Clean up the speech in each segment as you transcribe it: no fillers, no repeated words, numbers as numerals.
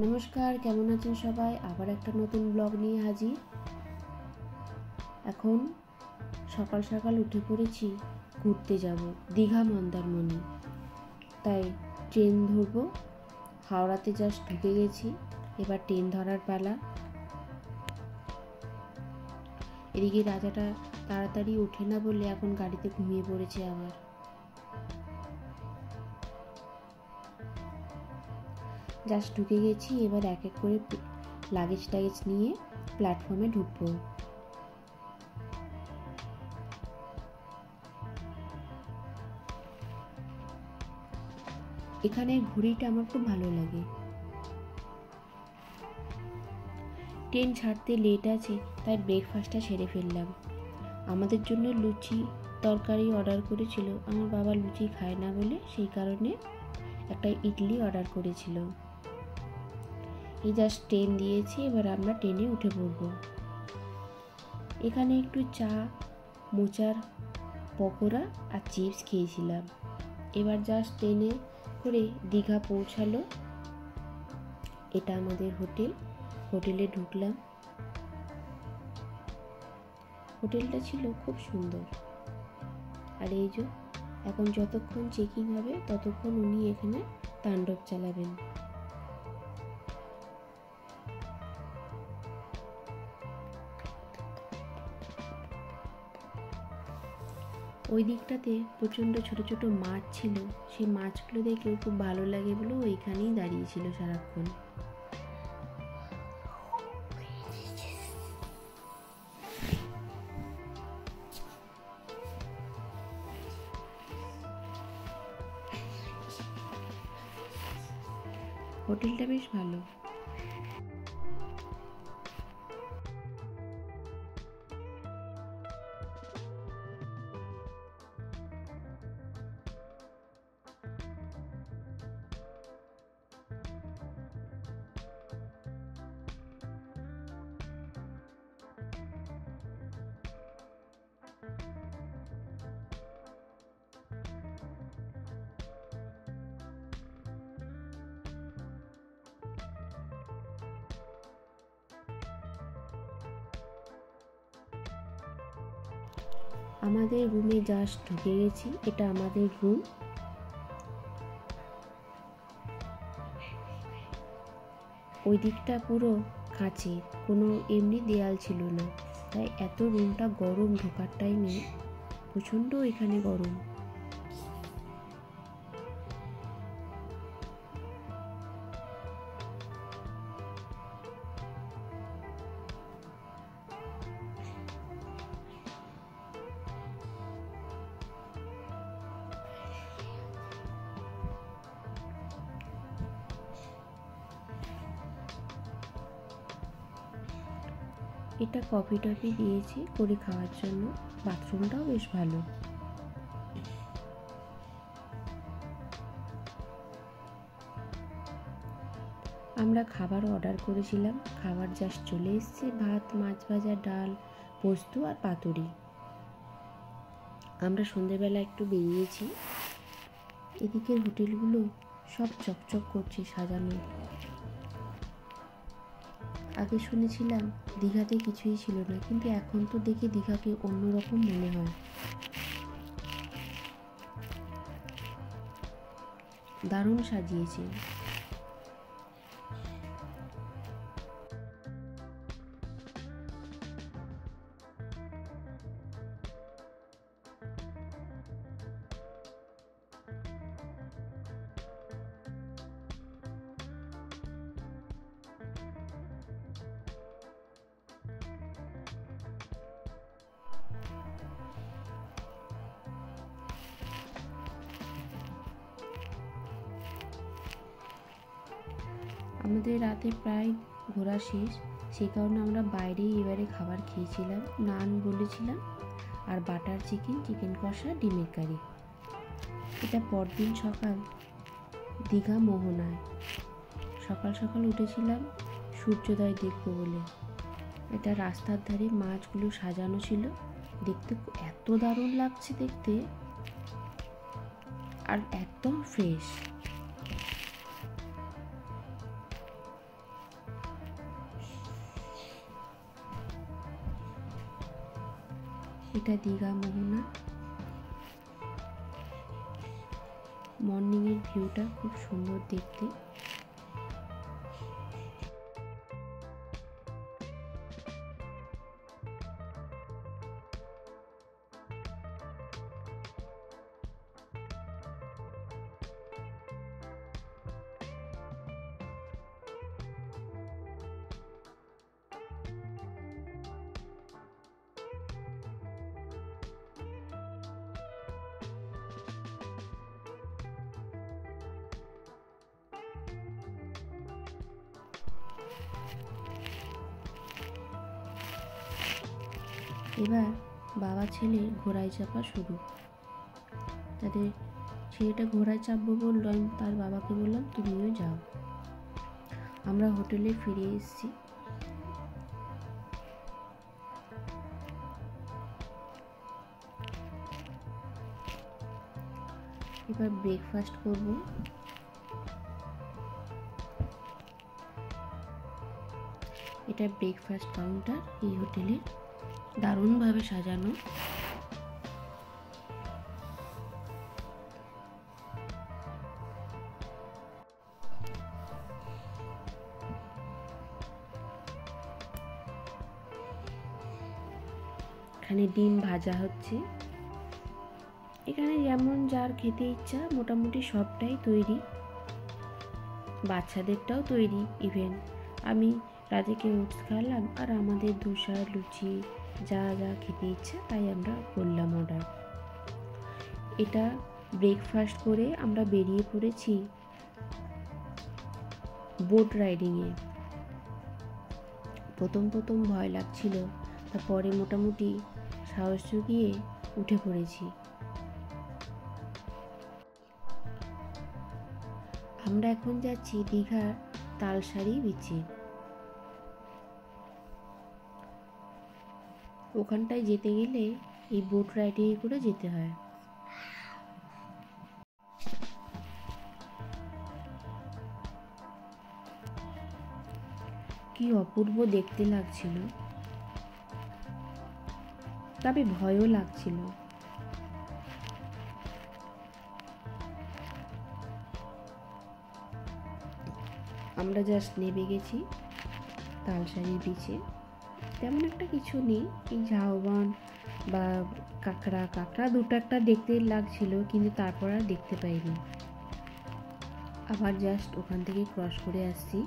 নমস্কার, কেমন আছেন সবাই? আবার একটা নতুন ব্লগ নিয়ে হাজির। এখন সকাল সকাল উঠে পড়েছি, ঘুরতে যাব দীঘা মন্দারমণি। তাই ট্রেন ধরবো। হাওড়াতে জাস্ট ঢুকে গেছি, এবার ট্রেন ধরার পালা। এদিকে রাজাটা তাড়াতাড়ি ওঠে না বলে এখন গাড়িতে ঘুমিয়ে পড়েছে আবার। জাস্ট ঢুকে গেছি, এবার এক এক করে লাগেজ নিয়ে প্ল্যাটফর্মে ঢুকবো। এখানের ঘুড়িটা আমার খুব ভালো লাগে। ট্রেন ছাড়তে লেট আছে, তাই ব্রেকফাস্টটা সেরে ফেললাম। আমাদের জন্য লুচি তরকারি অর্ডার করেছিল। আমার বাবা লুচি খায় না বলে সেই কারণে একটা ইডলি অর্ডার করেছিল। এই জাস্ট ট্রেন দিয়েছি, এবার আমরা ট্রেনে উঠে পড়ব। এখানে একটু চা, মোচার পকোড়া আর চিপস খেয়েছিলাম। এবার জাস্ট ট্রেনে করে দীঘা পৌঁছালো। এটা আমাদের হোটেলে ঢুকলাম। হোটেলটা ছিল খুব সুন্দর। আর এই যে এখন যতক্ষণ চেকিং হবে ততক্ষণ উনি এখানে তাণ্ডব চালাবেন। ওই দিকটাতে প্রচণ্ড ছোট ছোট মাছ ছিল। সেই মাছগুলো দেখে খুব ভালো লাগে বলে ওইখানেই দাঁড়িয়েছিল সারাক্ষণ। হোটেলটা বেশ ভালো। আমাদের রুমে জাস্ট ঢুকে গেছি। এটা আমাদের রুম। ওই দিকটা পুরো কাঁচের, কোনো এমনি দেয়াল ছিল না, তাই এত রুমটা গরম। ঢোকার টাইমে প্রচণ্ড এখানে গরম। এটা কফি টফি দিয়েছি করে খাওয়ার জন্য। বাথরুমটাও বেশ ভালো। আমরা খাবার অর্ডার করেছিলাম, খাবার জাস্ট চলে এসছে। ভাত, মাছ ভাজা, ডাল, পোস্ত আর পাতুরি। আমরা সন্ধেবেলা একটু বেরিয়েছি। এদিকের হোটেলগুলো সব চকচক করছে সাজানো। আগে শুনেছিলাম দীঘাতে কিছুই ছিল না, কিন্তু এখন তো দেখে দীঘাকে অন্যরকম মনে হয়। দারুণ সাজিয়েছে। আমাদের রাতে প্রায় ঘোরা শেষ, সেই কারণে আমরা বাইরেই এবারে খাবার খেয়েছিলাম। নান বলেছিলাম আর বাটার চিকেন কষা, ডিমের কারি। এটা পরদিন সকাল দীঘা মোহনায়। সকাল সকাল উঠেছিলাম সূর্যোদয় দেখবো বলে। এটা রাস্তার ধারে মাছগুলো সাজানো ছিল, দেখতে এত দারুণ লাগছে দেখতে, আর একদম ফ্রেশ। এটা দীঘা মোহনা। মর্নিংয়ের ভিউটা খুব সুন্দর দেখতে। এবার বাবা ছেলে ঘোড়ায় চাপা শুরু। তাদের ছেলেটা ঘোড়ায় চাপবো বললো, আমি তার বাবাকে বললাম তুমিও যাও। আমরা হোটেলে ফিরে এসেছি। এবার ব্রেকফাস্ট করব। এটা ব্রেকফাস্ট কাউন্টার এই হোটেলে, দারুণভাবে সাজানো। এখানে ডিম ভাজা হচ্ছে। এখানে যেমন যার খেতে ইচ্ছা মোটামুটি সবটাই তৈরি, বাচ্চাদেরটাও তৈরি। ইভেন আমি রাতেকে ওটস খাওয়ালাম, আর আমাদের ধোসা লুচি যা যা খেতে ইচ্ছা তাই আমরা করলাম অর্ডার। এটা ব্রেকফাস্ট করে আমরা বেরিয়ে পড়েছি বোট রাইডিংয়ে। প্রথম ভয় লাগছিল, তারপরে মোটামুটি সাহস জুগিয়ে উঠে পড়েছি। আমরা এখন যাচ্ছি দীঘার তালসারি বিচে। ওখানটায় যেতে গেলে এই বোট রাইডিং করে যেতে হয়। কি অপূর্ব দেখতে লাগছিল, তবে ভয়ও লাগছিল। আমরা জাস্ট নেমে গেছি তালসারি বিচে। তেমন একটা কিছু নেই, এই ঝাউবন বা কাঁকড়া দুটো একটা দেখতে লাগছিল, কিন্তু তারপর আর দেখতে পাইনি। আবার জাস্ট ওখান থেকে ক্রস করে আসছি।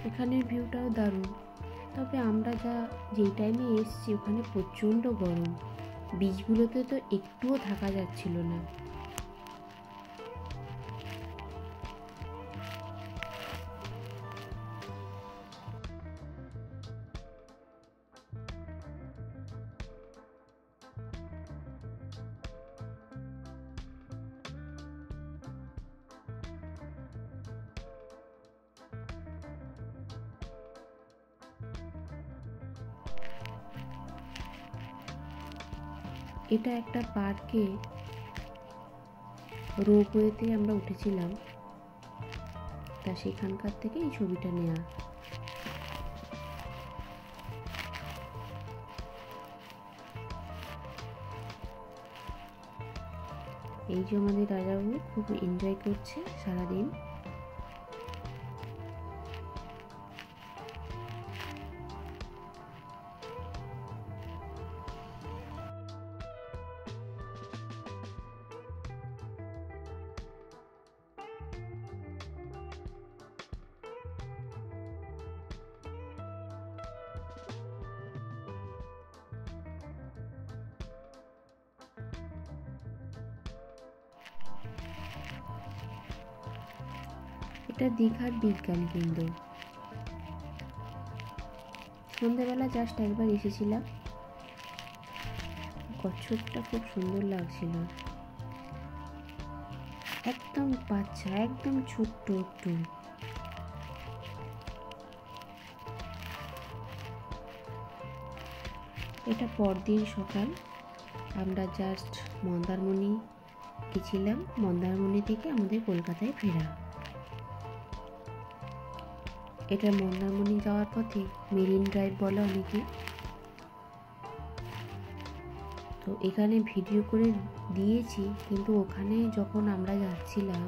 এখানের ভিউটাও দারুণ, তবে আমরা যেই টাইমে এসেছি ওখানে প্রচণ্ড গরম। বিচগুলোতে তো একটুও থাকা যাচ্ছিল না। এটা একটা পার্কে রোপওয়েতে আমরা উঠেছিলাম, তা সেখানকার থেকে এই ছবিটা নেওয়া। এই যে আমাদের রাজাবাবু খুব এনজয় করছে সারাদিন। এটা দীঘার বিজ্ঞান কেন্দ্র। সন্ধ্যাবেলা জাস্ট একবার এসেছিলাম। কচ্ছপটা খুব সুন্দর লাগছিল, একদম বাচ্চা, একদম ছোট্ট একটু। এটা পরদিন সকাল। আমরা জাস্ট মন্দারমণি গেছিলাম, মন্দারমণি থেকে আমাদের কলকাতায় ফেরা। এটা মন্দারমণি যাওয়ার পথে মেরিন ড্রাইভ বলে অনেকে। তো এখানে ভিডিও করে দিয়েছি, কিন্তু ওখানে যখন আমরা যাচ্ছিলাম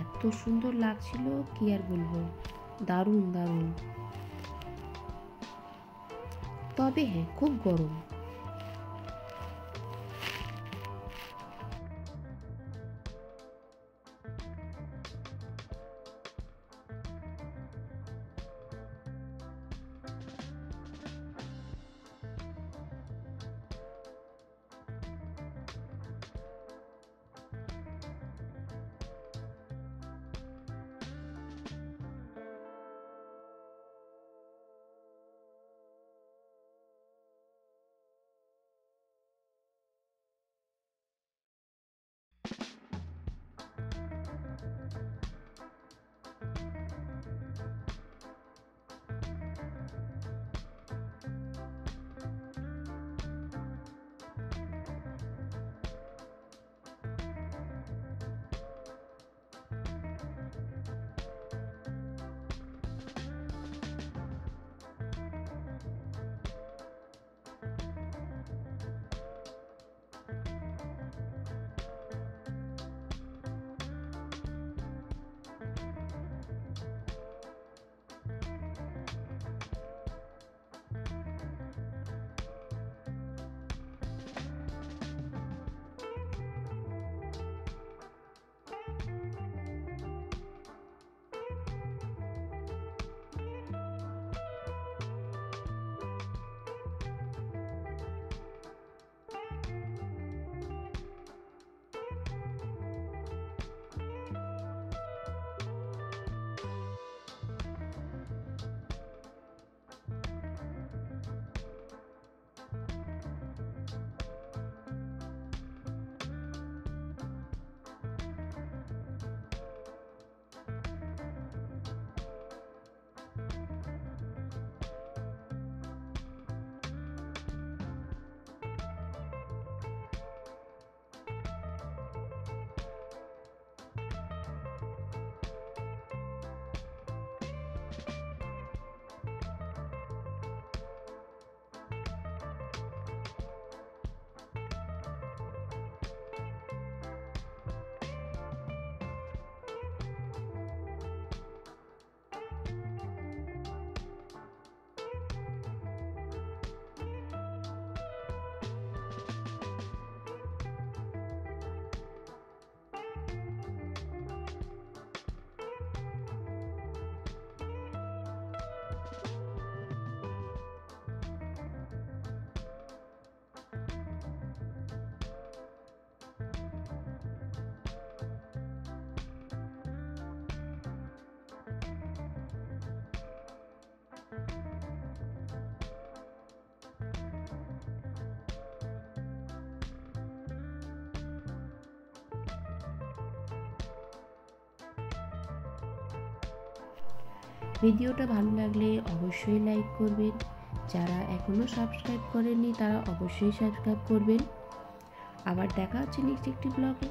এত সুন্দর লাগছিল, কি আর বলবো, দারুণ দারুণ। তবে হ্যাঁ, খুব গরম। ভিডিওটা ভালো লাগলে অবশ্যই লাইক করবেন। যারা এখনও সাবস্ক্রাইব করেননি তারা অবশ্যই সাবস্ক্রাইব করবেন। আবার দেখা হচ্ছে নেক্সট একটি ব্লগে।